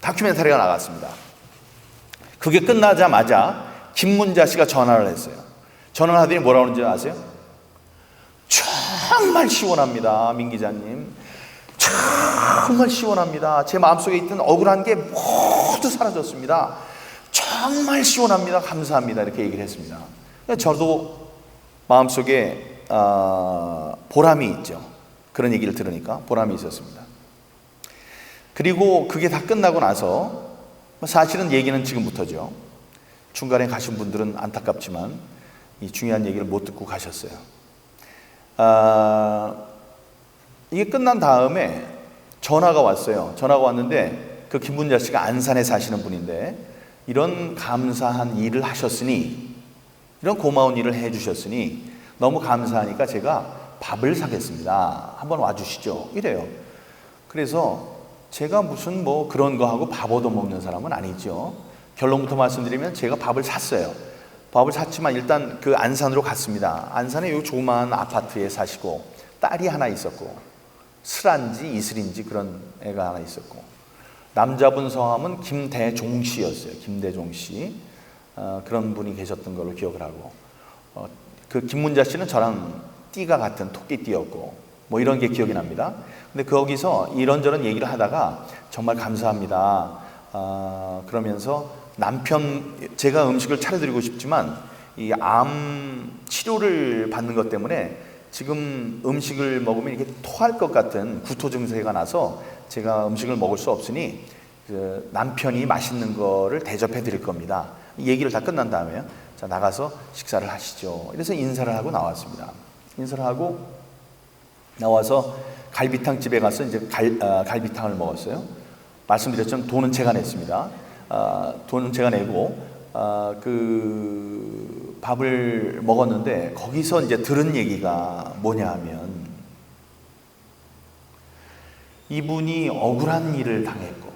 다큐멘터리가 나갔습니다. 그게 끝나자마자 김문자 씨가 전화를 했어요. 전화를 하더니 뭐라고 하는지 아세요? 정말 시원합니다, 민 기자님. 정말 시원합니다. 제 마음속에 있던 억울한 게 모두 사라졌습니다. 정말 시원합니다. 감사합니다. 이렇게 얘기를 했습니다. 저도 마음속에 보람이 있죠. 그런 얘기를 들으니까 보람이 있었습니다. 그리고 그게 다 끝나고 나서 사실은 얘기는 지금부터죠. 중간에 가신 분들은 안타깝지만 이 중요한 얘기를 못 듣고 가셨어요. 이게 끝난 다음에 전화가 왔어요. 전화가 왔는데 그 김문자 씨가 안산에 사시는 분인데 이런 감사한 일을 하셨으니, 이런 고마운 일을 해주셨으니 너무 감사하니까 제가 밥을 사겠습니다. 한번 와주시죠. 이래요. 그래서 제가 무슨 뭐 그런 거 하고 밥 얻어먹는 사람은 아니죠. 결론부터 말씀드리면 제가 밥을 샀어요. 밥을 샀지만 일단 그 안산으로 갔습니다. 안산에 요 조그마한 아파트에 사시고 딸이 하나 있었고, 슬한지 이슬인지 그런 애가 하나 있었고, 남자분 성함은 김대종 씨였어요. 김대종 씨. 그런 분이 계셨던 걸로 기억을 하고, 그 김문자 씨는 저랑 띠가 같은 토끼띠였고 뭐 이런 게 기억이 납니다. 근데 거기서 이런저런 얘기를 하다가 정말 감사합니다. 그러면서 남편, 제가 음식을 차려드리고 싶지만 이 암 치료를 받는 것 때문에 지금 음식을 먹으면 이렇게 토할 것 같은 구토 증세가 나서 제가 음식을 먹을 수 없으니 그 남편이 맛있는 거를 대접해 드릴 겁니다. 이 얘기를 다 끝난 다음에요. 자, 나가서 식사를 하시죠. 그래서 인사를 하고 나왔습니다. 인사를 하고 나와서 갈비탕 집에 가서 이제 갈비탕을 먹었어요. 말씀드렸지만 돈은 제가 냈습니다. 돈은 제가 내고 그 밥을 먹었는데 거기서 이제 들은 얘기가 뭐냐 하면, 이분이 억울한 일을 당했고,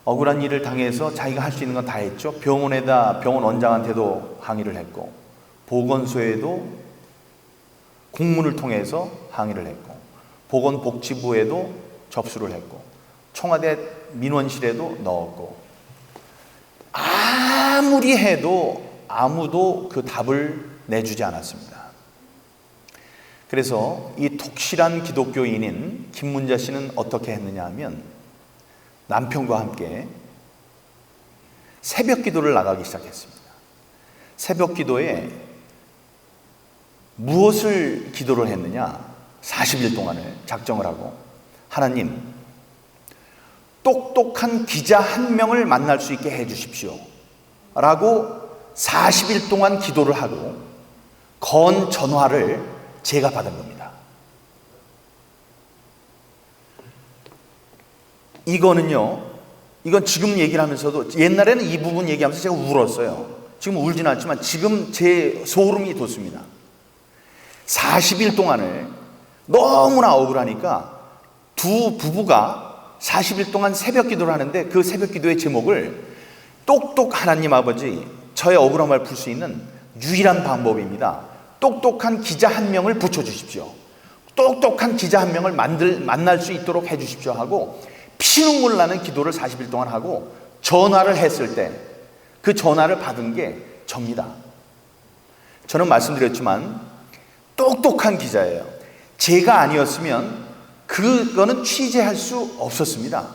억울한 일을 당해서 자기가 할 수 있는 건 다 했죠. 병원 원장한테도 항의를 했고, 보건소에도 공문을 통해서 항의를 했고, 보건복지부에도 접수를 했고, 청와대 민원실에도 넣었고, 아무리 해도 아무도 그 답을 내주지 않았습니다. 그래서 이 독실한 기독교인인 김문자 씨는 어떻게 했느냐 하면 남편과 함께 새벽 기도를 나가기 시작했습니다. 새벽 기도에 무엇을 기도를 했느냐? 40일 동안을 작정을 하고, 하나님, 똑똑한 기자 한 명을 만날 수 있게 해 주십시오 라고 40일 동안 기도를 하고 건 전화를 제가 받은 겁니다. 이건 지금 얘기를 하면서도, 옛날에는 이 부분 얘기하면서 제가 울었어요. 지금 울지는 않지만 지금 제 소름이 돋습니다. 40일 동안을 너무나 억울하니까 두 부부가 40일 동안 새벽 기도를 하는데, 그 새벽 기도의 제목을 똑똑 하나님 아버지, 저의 억울함을 풀 수 있는 유일한 방법입니다. 똑똑한 기자 한 명을 붙여주십시오. 똑똑한 기자 한 명을 만날 수 있도록 해주십시오 하고 피눈물 나는 기도를 40일 동안 하고 전화를 했을 때 그 전화를 받은 게 접니다. 저는 말씀드렸지만 똑똑한 기자예요. 제가 아니었으면 그거는 취재할 수 없었습니다.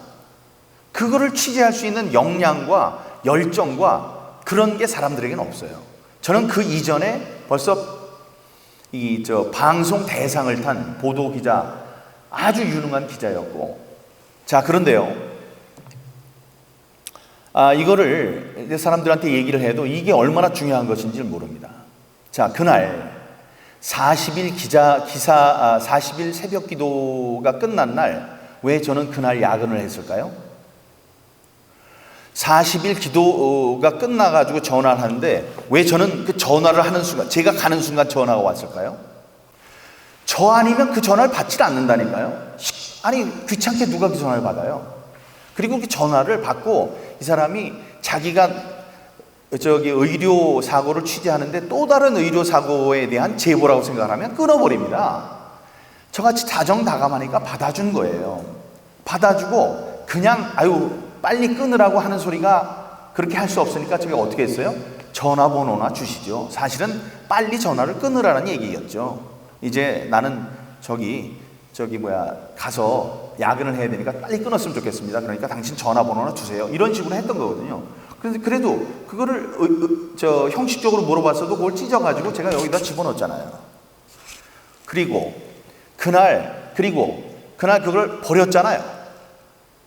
그거를 취재할 수 있는 역량과 열정과 그런 게 사람들에게는 없어요. 저는 그 이전에 벌써 방송 대상을 탄 보도 기자, 아주 유능한 기자였고, 자, 그런데요, 이거를 사람들한테 얘기를 해도 이게 얼마나 중요한 것인지를 모릅니다. 자, 그날 40일 40일 새벽 기도가 끝난 날, 왜 저는 그날 야근을 했을까요? 40일 기도가 끝나가지고 전화를 하는데 왜 저는 그 전화를 하는 순간, 제가 가는 순간 전화가 왔을까요? 저 아니면 그 전화를 받지 않는다니까요. 아니, 귀찮게 누가 그 전화를 받아요? 그리고 그 전화를 받고 이 사람이 자기가 의료 사고를 취재하는데 또 다른 의료 사고에 대한 제보라고 생각을 하면 끊어버립니다. 저같이 다정다감하니까 받아준 거예요. 받아주고 그냥 아유 빨리 끊으라고 하는 소리가 그렇게 할 수 없으니까 제가 어떻게 했어요? 전화번호나 주시죠. 사실은 빨리 전화를 끊으라는 얘기였죠. 이제 나는 가서 야근을 해야 되니까 빨리 끊었으면 좋겠습니다. 그러니까 당신 전화번호나 주세요. 이런 식으로 했던 거거든요. 그래도 그거를 형식적으로 물어봤어도 그걸 찢어가지고 제가 여기다 집어넣었잖아요. 그리고 그날 그걸 버렸잖아요.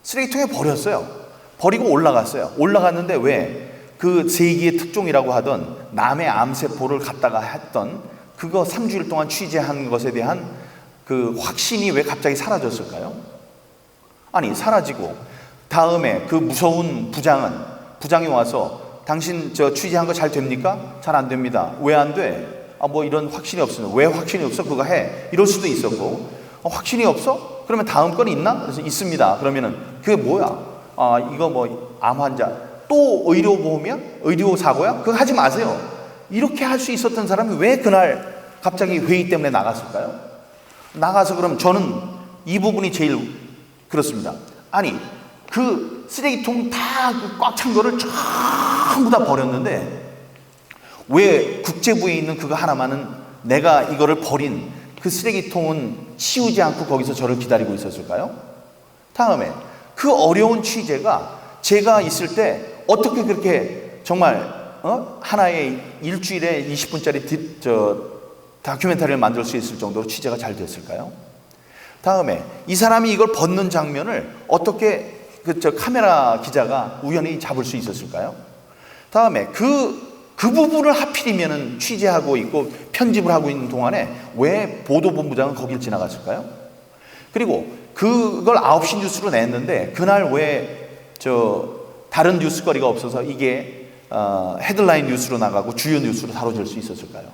쓰레기통에 버렸어요. 버리고 올라갔어요. 올라갔는데 왜? 그 세기의 특종이라고 하던 남의 암세포를 갖다가 했던 그거 3주일 동안 취재한 것에 대한 그 확신이 왜 갑자기 사라졌을까요? 아니, 사라지고 다음에 그 무서운 부장이 와서 당신 취재한 거 잘 됩니까? 잘 안 됩니다. 왜 안 돼? 뭐 이런 확신이 없으면 왜 확신이 없어? 그거 해. 이럴 수도 있었고 확신이 없어? 그러면 다음 건 있나? 그래서 있습니다. 그러면은 그게 뭐야? 이거 뭐 암 환자 또 의료보험이야? 의료사고야? 그거 하지 마세요. 이렇게 할 수 있었던 사람이 왜 그날 갑자기 회의 때문에 나갔을까요? 나가서 그럼 저는 이 부분이 제일 그렇습니다. 아니, 그 쓰레기통 다 꽉 찬 거를 전부 다 버렸는데 왜 국제부에 있는 그거 하나만은 내가 이거를 버린 그 쓰레기통은 치우지 않고 거기서 저를 기다리고 있었을까요? 다음에 그 어려운 취재가 제가 있을 때 어떻게 그렇게 정말 하나의 일주일에 20분짜리 다큐멘터리를 만들 수 있을 정도로 취재가 잘 됐을까요? 다음에 이 사람이 이걸 벗는 장면을 어떻게 카메라 기자가 우연히 잡을 수 있었을까요? 다음에 그 부분을 하필이면 취재하고 있고 편집을 하고 있는 동안에 왜 보도본부장은 거길 지나갔을까요? 그리고 그걸 9시 뉴스로 냈는데 그날 왜 다른 뉴스거리가 없어서 이게 헤드라인 뉴스로 나가고 주요 뉴스로 다뤄질 수 있었을까요?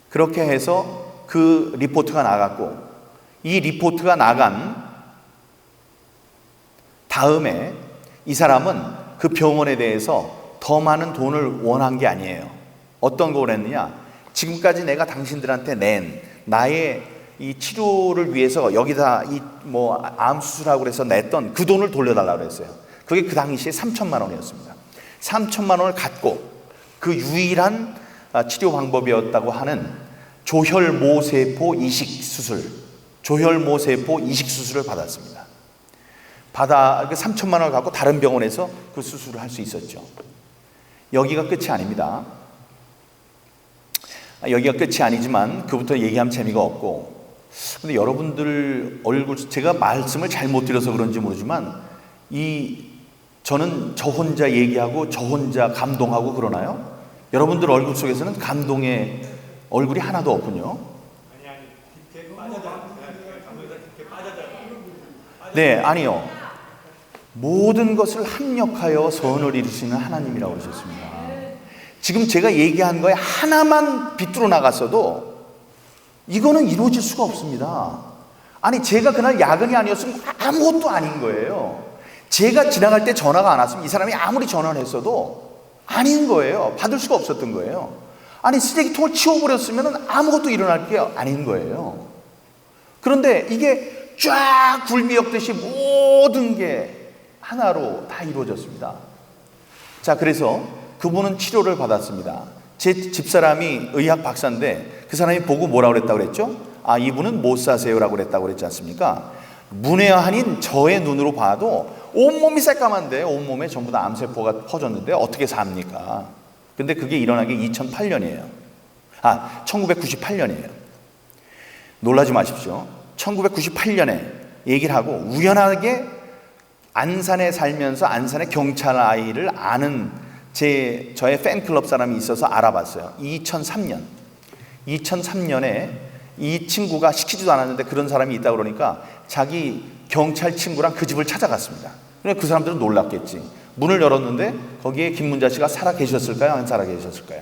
그렇게 해서 그 리포트가 나갔고 이 리포트가 나간 다음에 이 사람은 그 병원에 대해서 더 많은 돈을 원한 게 아니에요. 어떤 걸 했느냐? 지금까지 내가 당신들한테 낸 나의 이 치료를 위해서 여기다 암 수술하고 그래서 냈던 그 돈을 돌려달라고 그랬어요. 그게 그 당시에 3천만 원이었습니다. 3천만 원을 갖고 그 유일한 치료 방법이었다고 하는 조혈모세포 이식 수술을 받았습니다. 그 3천만 원을 갖고 다른 병원에서 그 수술을 할 수 있었죠. 여기가 끝이 아닙니다. 여기가 끝이 아니지만 그부터 얘기하면 재미가 없고, 근데 여러분들 제가 말씀을 잘못 드려서 그런지 모르지만 저는 저 혼자 얘기하고 저 혼자 감동하고 그러나요? 여러분들 얼굴 속에서는 감동의 얼굴이 하나도 없군요. 네, 아니요. 모든 것을 합력하여 선을 이루시는 하나님이라고 그러셨습니다. 지금 제가 얘기한 거에 하나만 비뚤어 나갔어도 이거는 이루어질 수가 없습니다. 아니, 제가 그날 야근이 아니었으면 아무것도 아닌 거예요. 제가 지나갈 때 전화가 안 왔으면 이 사람이 아무리 전화를 했어도 아닌 거예요. 받을 수가 없었던 거예요. 아니, 쓰레기통을 치워버렸으면 아무것도 일어날 게 아닌 거예요. 그런데 이게 쫙 굴미역듯이 모든 게 하나로 다 이루어졌습니다. 자, 그래서 그분은 치료를 받았습니다. 제 집사람이 의학 박사인데 그 사람이 보고 뭐라고 그랬다고 그랬죠? 이분은 못 사세요라고 그랬다고 그랬지 않습니까? 문외한인 저의 눈으로 봐도 온몸이 새까만데 온몸에 전부 다 암세포가 퍼졌는데 어떻게 삽니까? 근데 그게 일어난 게 2008년이에요. 1998년이에요. 놀라지 마십시오. 1998년에 얘기를 하고 우연하게 안산에 살면서 안산의 경찰 아이를 아는 저의 팬클럽 사람이 있어서 알아봤어요. 2003년에 이 친구가 시키지도 않았는데 그런 사람이 있다고 그러니까 자기 경찰 친구랑 그 집을 찾아갔습니다. 그러니까 그 사람들은 놀랐겠지. 문을 열었는데 거기에 김문자 씨가 살아 계셨을까요? 안 살아 계셨을까요?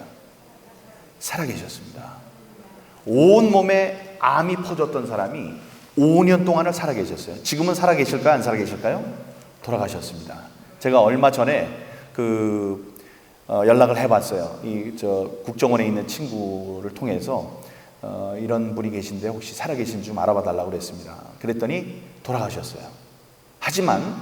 살아 계셨습니다. 온몸에 암이 퍼졌던 사람이 5년 동안을 살아 계셨어요. 지금은 살아 계실까요? 안 살아 계실까요? 돌아가셨습니다. 제가 얼마 전에 연락을 해봤어요. 국정원에 있는 친구를 통해서 이런 분이 계신데 혹시 살아 계신지 좀 알아봐 달라고 그랬습니다. 그랬더니 돌아가셨어요. 하지만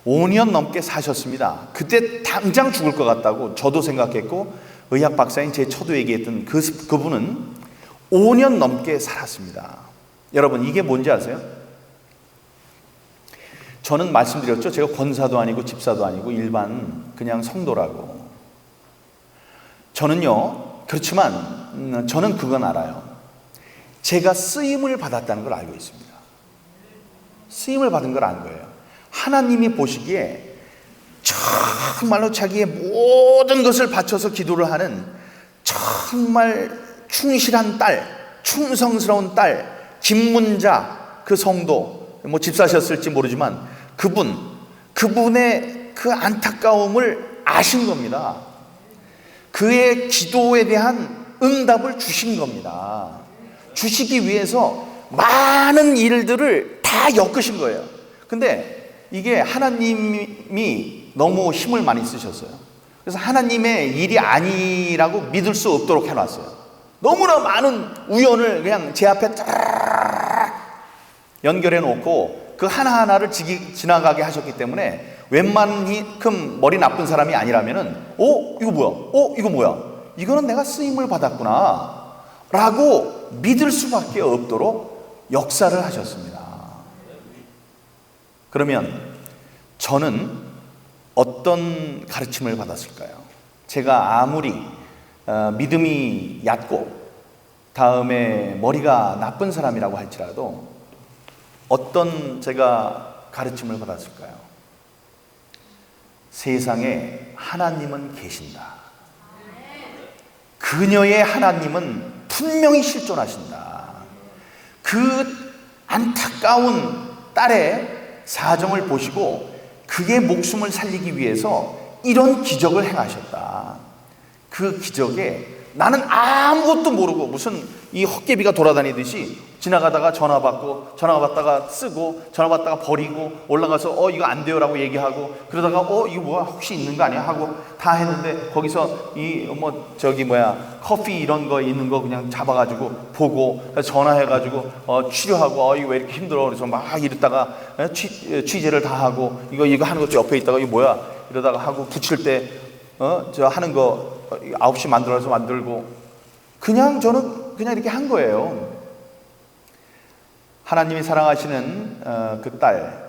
5년 넘게 사셨습니다. 그때 당장 죽을 것 같다고 저도 생각했고 의학 박사인 제 저도 얘기했던 그분은 5년 넘게 살았습니다. 여러분, 이게 뭔지 아세요? 저는 말씀드렸죠. 제가 권사도 아니고 집사도 아니고 일반 그냥 성도라고. 저는요, 그렇지만 저는 그건 알아요. 제가 쓰임을 받았다는 걸 알고 있습니다. 쓰임을 받은 걸 안 거예요. 하나님이 보시기에 정말로 자기의 모든 것을 바쳐서 기도를 하는 정말 충실한 딸, 충성스러운 딸, 김문자 그 성도, 뭐 집사셨을지 모르지만 그분의 그 안타까움을 아신 겁니다. 그의 기도에 대한 응답을 주신 겁니다. 주시기 위해서 많은 일들을 다 엮으신 거예요. 근데 이게 하나님이 너무 힘을 많이 쓰셨어요. 그래서 하나님의 일이 아니라고 믿을 수 없도록 해놨어요. 너무나 많은 우연을 그냥 제 앞에 딱 연결해 놓고 그 하나하나를 지나가게 하셨기 때문에 웬만큼 머리 나쁜 사람이 아니라면은 이거 뭐야? 이거 뭐야? 이거는 내가 쓰임을 받았구나 라고 믿을 수밖에 없도록 역사를 하셨습니다. 그러면 저는 어떤 가르침을 받았을까요? 제가 아무리 믿음이 얕고 다음에 머리가 나쁜 사람이라고 할지라도 어떤 제가 가르침을 받았을까요? 세상에 하나님은 계신다. 그녀의 하나님은 분명히 실존하신다. 그 안타까운 딸의 사정을 보시고 그의 목숨을 살리기 위해서 이런 기적을 행하셨다. 그 기적에 나는 아무것도 모르고 무슨 이 헛개비가 돌아다니듯이 지나가다가 전화 받다가 쓰고 전화 받다가 버리고 올라가서 이거 안 돼요라고 얘기하고 그러다가 이거 뭐야 혹시 있는 거 아니야 하고 다 했는데 거기서 커피 이런 거 있는 거 그냥 잡아가지고 보고 전화해가지고 치료하고 이거 왜 이렇게 힘들어 그래서 막 이러다가 취재를 다 하고 이거 하는 것도 옆에 있다가 이거 뭐야 이러다가 하고 붙일 때 저 하는 거 9시 만들어서 만들고 저는 그냥 이렇게 한 거예요. 하나님이 사랑하시는 그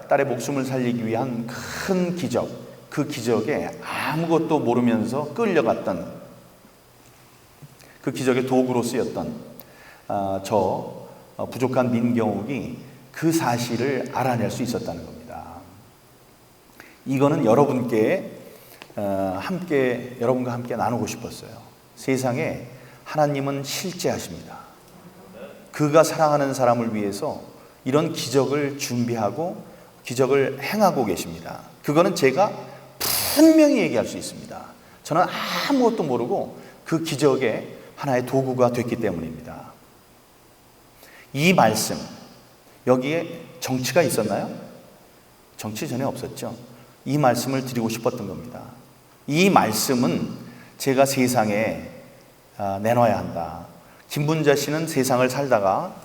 딸의 목숨을 살리기 위한 큰 기적, 그 기적에 아무것도 모르면서 끌려갔던 그 기적의 도구로 쓰였던 부족한 민경욱이 그 사실을 알아낼 수 있었다는 겁니다. 이거는 여러분과 함께 나누고 싶었어요. 세상에 하나님은 실제하십니다. 그가 사랑하는 사람을 위해서 이런 기적을 준비하고 기적을 행하고 계십니다. 그거는 제가 분명히 얘기할 수 있습니다. 저는 아무것도 모르고 그 기적의 하나의 도구가 됐기 때문입니다. 이 말씀, 여기에 정치가 있었나요? 정치 전혀 없었죠. 이 말씀을 드리고 싶었던 겁니다. 이 말씀은 제가 세상에 내놔야 한다. 김분자 씨는 세상을 살다가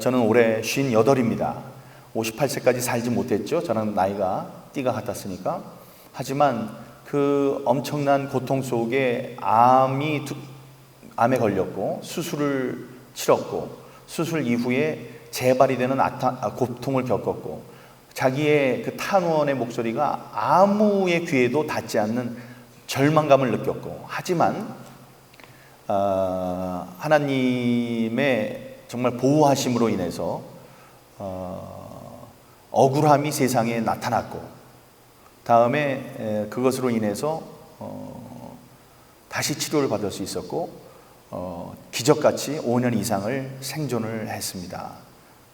저는 올해 58입니다. 58세까지 살지 못했죠. 저는 나이가 띠가 같았으니까. 하지만 그 엄청난 고통 속에 암에 걸렸고 수술을 치렀고 수술 이후에 재발이 되는 고통을 겪었고 자기의 그 탄원의 목소리가 아무의 귀에도 닿지 않는 절망감을 느꼈고 하지만 하나님의 정말 보호하심으로 인해서 억울함이 세상에 나타났고 다음에 그것으로 인해서 다시 치료를 받을 수 있었고 기적같이 5년 이상을 생존을 했습니다.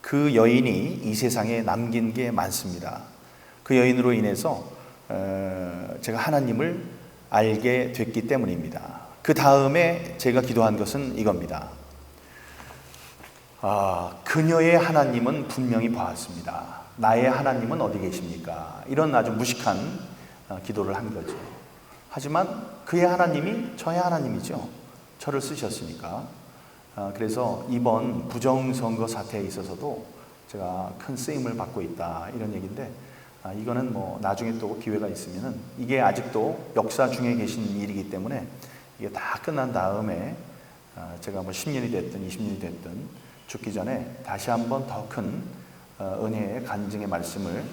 그 여인이 이 세상에 남긴 게 많습니다. 그 여인으로 인해서 제가 하나님을 알게 됐기 때문입니다. 그 다음에 제가 기도한 것은 이겁니다. 그녀의 하나님은 분명히 보았습니다. 나의 하나님은 어디 계십니까? 이런 아주 무식한 기도를 한 거죠. 하지만 그의 하나님이 저의 하나님이죠. 저를 쓰셨으니까. 그래서 이번 부정선거 사태에 있어서도 제가 큰 쓰임을 받고 있다 이런 얘기인데 이거는 뭐 나중에 또 기회가 있으면은 이게 아직도 역사 중에 계신 일이기 때문에 이게 다 끝난 다음에 제가 뭐 10년이 됐든 20년이 됐든 죽기 전에 다시 한번 더 큰 은혜의 간증의 말씀을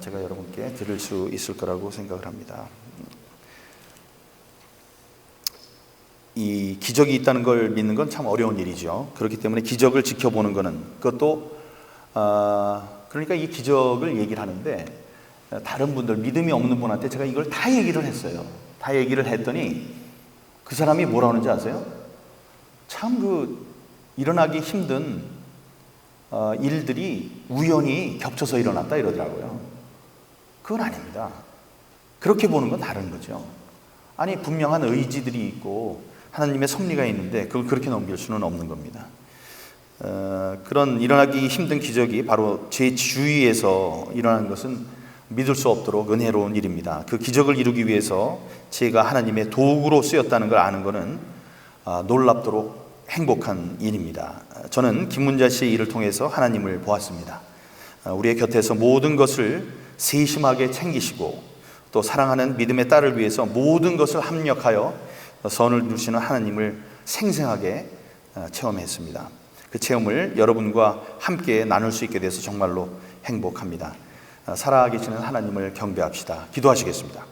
제가 여러분께 드릴 수 있을 거라고 생각을 합니다. 이 기적이 있다는 걸 믿는 건 참 어려운 일이죠. 그렇기 때문에 기적을 지켜보는 것은 그것도 그러니까 이 기적을 얘기를 하는데 다른 분들 믿음이 없는 분한테 제가 이걸 다 얘기를 했어요. 다 얘기를 했더니 그 사람이 뭐라 하는지 아세요? 참 일어나기 힘든 일들이 우연히 겹쳐서 일어났다 이러더라고요. 그건 아닙니다. 그렇게 보는 건 다른 거죠. 아니 분명한 의지들이 있고 하나님의 섭리가 있는데 그걸 그렇게 넘길 수는 없는 겁니다. 그런 일어나기 힘든 기적이 바로 제 주위에서 일어나는 것은 믿을 수 없도록 은혜로운 일입니다. 그 기적을 이루기 위해서 제가 하나님의 도구로 쓰였다는 걸 아는 것은 놀랍도록 행복한 일입니다. 저는 김문자 씨의 일을 통해서 하나님을 보았습니다. 우리의 곁에서 모든 것을 세심하게 챙기시고 또 사랑하는 믿음의 딸을 위해서 모든 것을 합력하여 선을 누리시는 하나님을 생생하게 체험했습니다. 그 체험을 여러분과 함께 나눌 수 있게 돼서 정말로 행복합니다. 살아계시는 하나님을 경배합시다. 기도하시겠습니다.